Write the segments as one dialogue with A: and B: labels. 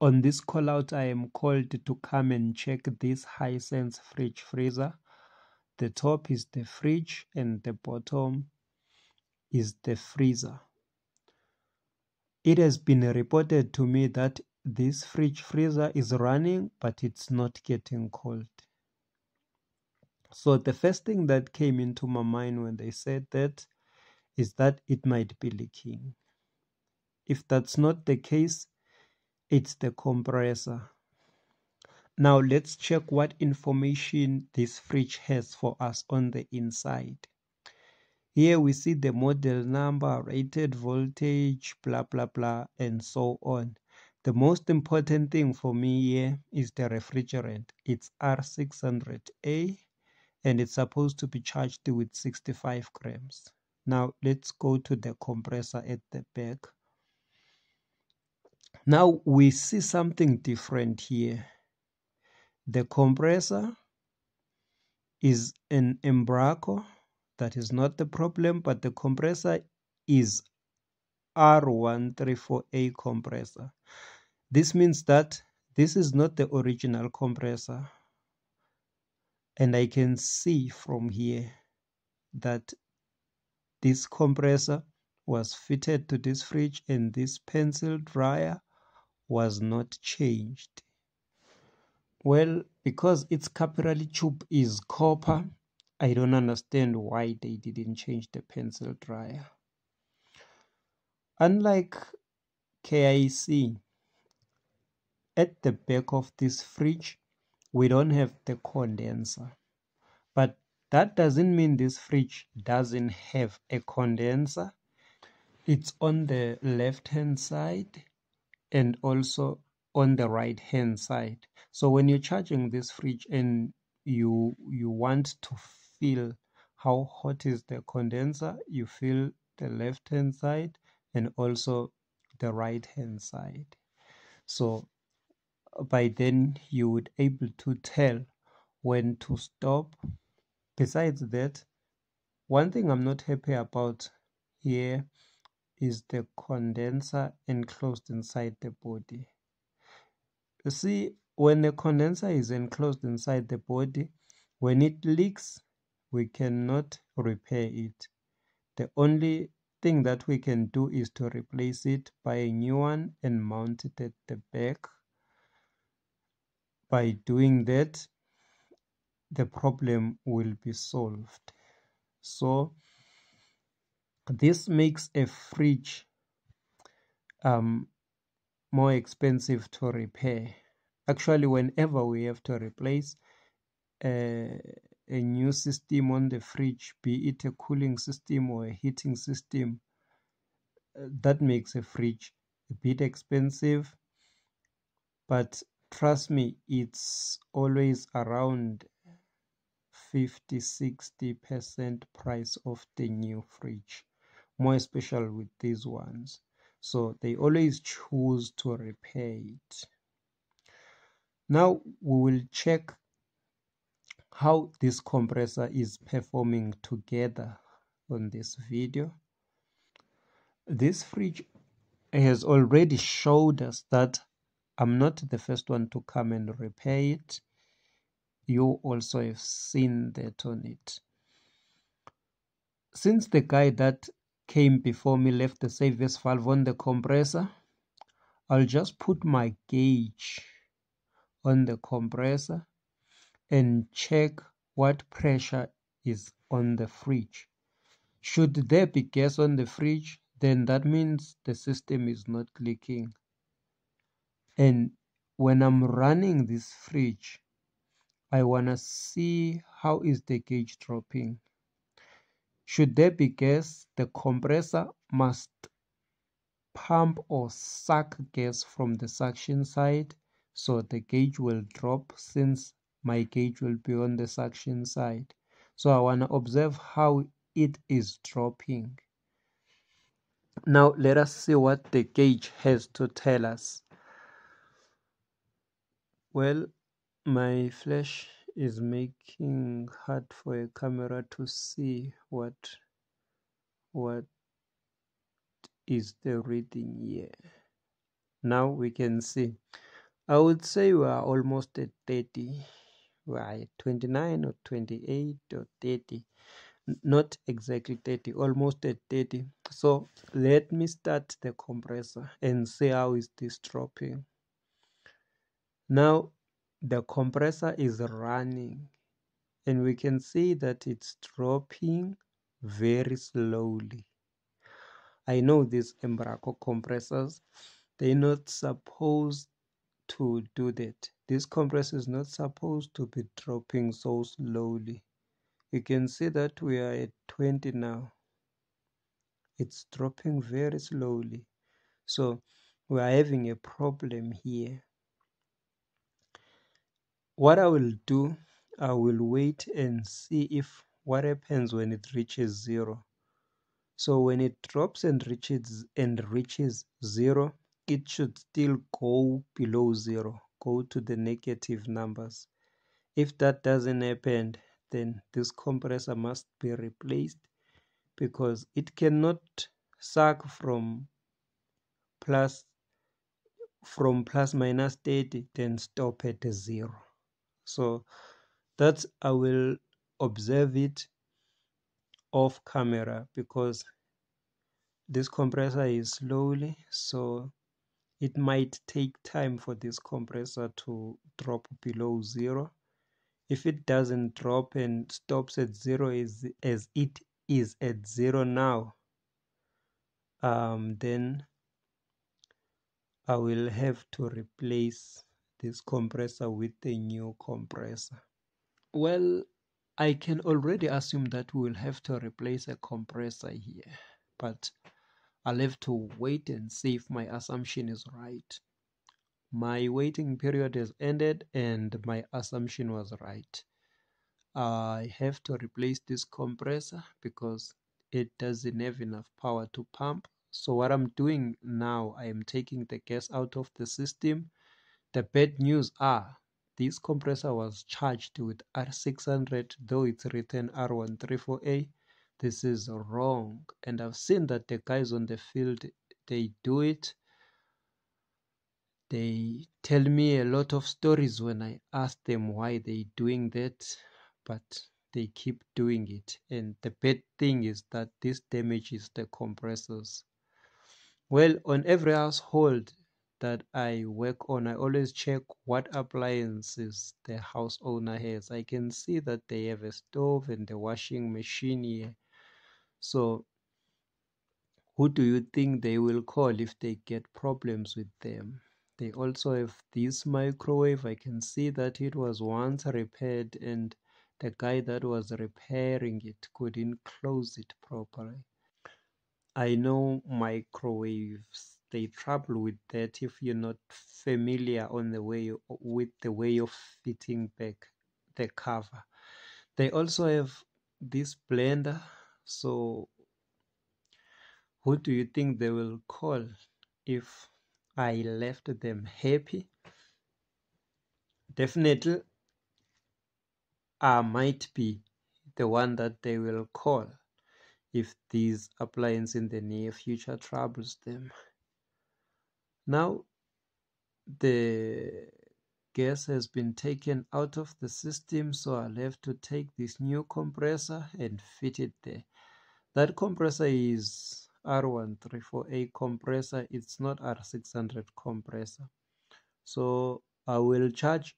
A: On this call out, I am called to come and check this Hisense fridge freezer. The top is the fridge and the bottom is the freezer. It has been reported to me that this fridge freezer is running, but it's not getting cold. So the first thing that came into my mind when they said that is that it might be leaking. If that's not the case, it's the compressor. Now let's check what information this fridge has for us on the inside. Here we see the model number, rated voltage, blah, blah, blah, and so on. The most important thing for me here is the refrigerant. It's R600A and it's supposed to be charged with 65 grams. Now let's go to the compressor at the back. Now we see something different here. The compressor is an Embraco. That is not the problem, but the compressor is R134A compressor. This means that this is not the original compressor. And I can see from here that this compressor was fitted to this fridge and this pencil dryer was not changed. Well, because its capillary tube is copper, I don't understand why they didn't change the pencil dryer. Unlike KIC, at the back of this fridge, we don't have the condenser. But that doesn't mean this fridge doesn't have a condenser. It's on the left-hand side and also on the right-hand side. So when you're charging this fridge and you want to feel how hot is the condenser, you feel the left-hand side and also the right-hand side. So by then you would able to tell when to stop. Besides that, one thing I'm not happy about here is the condenser enclosed inside the body. You see, when the condenser is enclosed inside the body, when it leaks, we cannot repair it. The only thing that we can do is to replace it, buy a new one and mount it at the back. By doing that, the problem will be solved. So this makes a fridge more expensive to repair. Actually, whenever we have to replace a new system on the fridge, be it a cooling system or a heating system, that makes a fridge a bit expensive. But trust me, it's always around 50-60% price of the new fridge, more especially with these ones. So they always choose to repair it. Now we will check how this compressor is performing together on this video. This fridge has already showed us that I'm not the first one to come and repair it. You also have seen that on it. Since the guy that came before me left the service valve on the compressor, I'll just put my gauge on the compressor and check what pressure is on the fridge. Should there be gas on the fridge, then that means the system is not leaking. And when I'm running this fridge, I want to see how is the gauge dropping. Should there be gas, the compressor must pump or suck gas from the suction side, so the gauge will drop since my gauge will be on the suction side. So I want to observe how it is dropping. Now let us see what the gauge has to tell us. Well, my flash is making hard for a camera to see what is the reading here. Now we can see I would say we are almost at 30. We are at 29 or 28 or 30. Not exactly 30, almost at 30. So let me start the compressor and see how is this dropping. Now the compressor is running and we can see that it's dropping very slowly. I know these Embraco compressors, they're not supposed to do that. This compressor is not supposed to be dropping so slowly. You can see that we are at 20 now. It's dropping very slowly. So we are having a problem here. What I will do, I will wait and see if what happens when it reaches 0. So when it drops and reaches 0, it should still go below 0, go to the negative numbers. If that doesn't happen, then this compressor must be replaced because it cannot suck plus plus minus 30 then stop at 0. So that I will observe it off camera because this compressor is slowly, so it might take time for this compressor to drop below 0. If it doesn't drop and stops at 0 as it is at 0 now, then I will have to replace this compressor with a new compressor. Well, I can already assume that we will have to replace a compressor here, but I'll have to wait and see if my assumption is right. My waiting period has ended and my assumption was right. I have to replace this compressor because it doesn't have enough power to pump. So what I'm doing now, I am taking the gas out of the system. The bad news are this compressor was charged with R600, though it's written R134A. This is wrong, and I've seen that the guys on the field, they do it. They tell me a lot of stories when I ask them why they doing that, but they keep doing it. And the bad thing is that this damages the compressors. Well, on every household that I work on, I always check what appliances the house owner has. I can see that they have a stove and a washing machine here. So who do you think they will call if they get problems with them? They also have this microwave. I can see that it was once repaired and the guy that was repairing it couldn't close it properly. I know microwaves, they trouble with that if you're not familiar on the way with the way of fitting back the cover. They also have this blender, so who do you think they will call if I left them happy? Definitely, I might be the one that they will call if these appliances in the near future troubles them. Now, the gas has been taken out of the system, so I'll have to take this new compressor and fit it there. That compressor is R134A compressor, it's not R600 compressor. So I will charge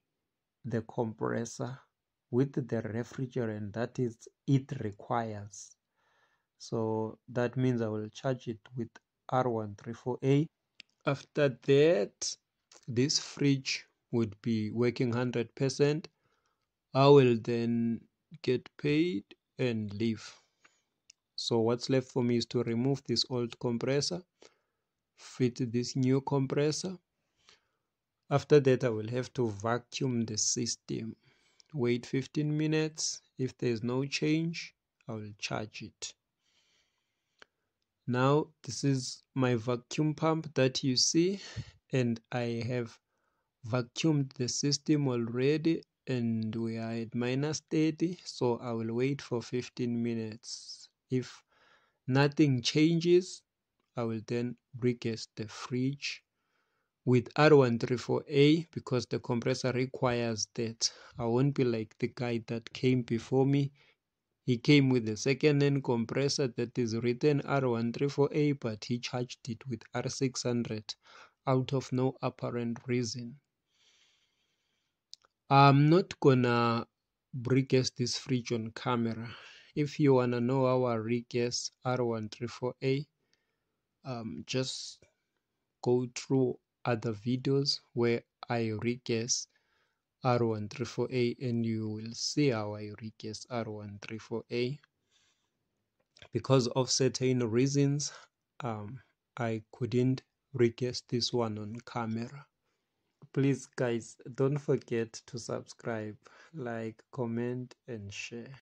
A: the compressor with the refrigerant that is it requires. So that means I will charge it with R134A. After that, this fridge would be working 100%. I will then get paid and leave. So what's left for me is to remove this old compressor, fit this new compressor. After that, I will have to vacuum the system. Wait 15 minutes. If there's no change, I will charge it. Now, this is my vacuum pump that you see, and I have vacuumed the system already, and we are at minus 30, so I will wait for 15 minutes. If nothing changes, I will then regas the fridge with R134A because the compressor requires that. I won't be like the guy that came before me. He came with a second-hand compressor that is written R134A, but he charged it with R600 out of no apparent reason. I'm not gonna reguess this fridge on camera. If you wanna know how I reguess R134A, just go through other videos where I reguess R134A and you will see how I reguess R134A. Because of certain reasons, I couldn't reguess this one on camera. Please guys, don't forget to subscribe, like, comment and share.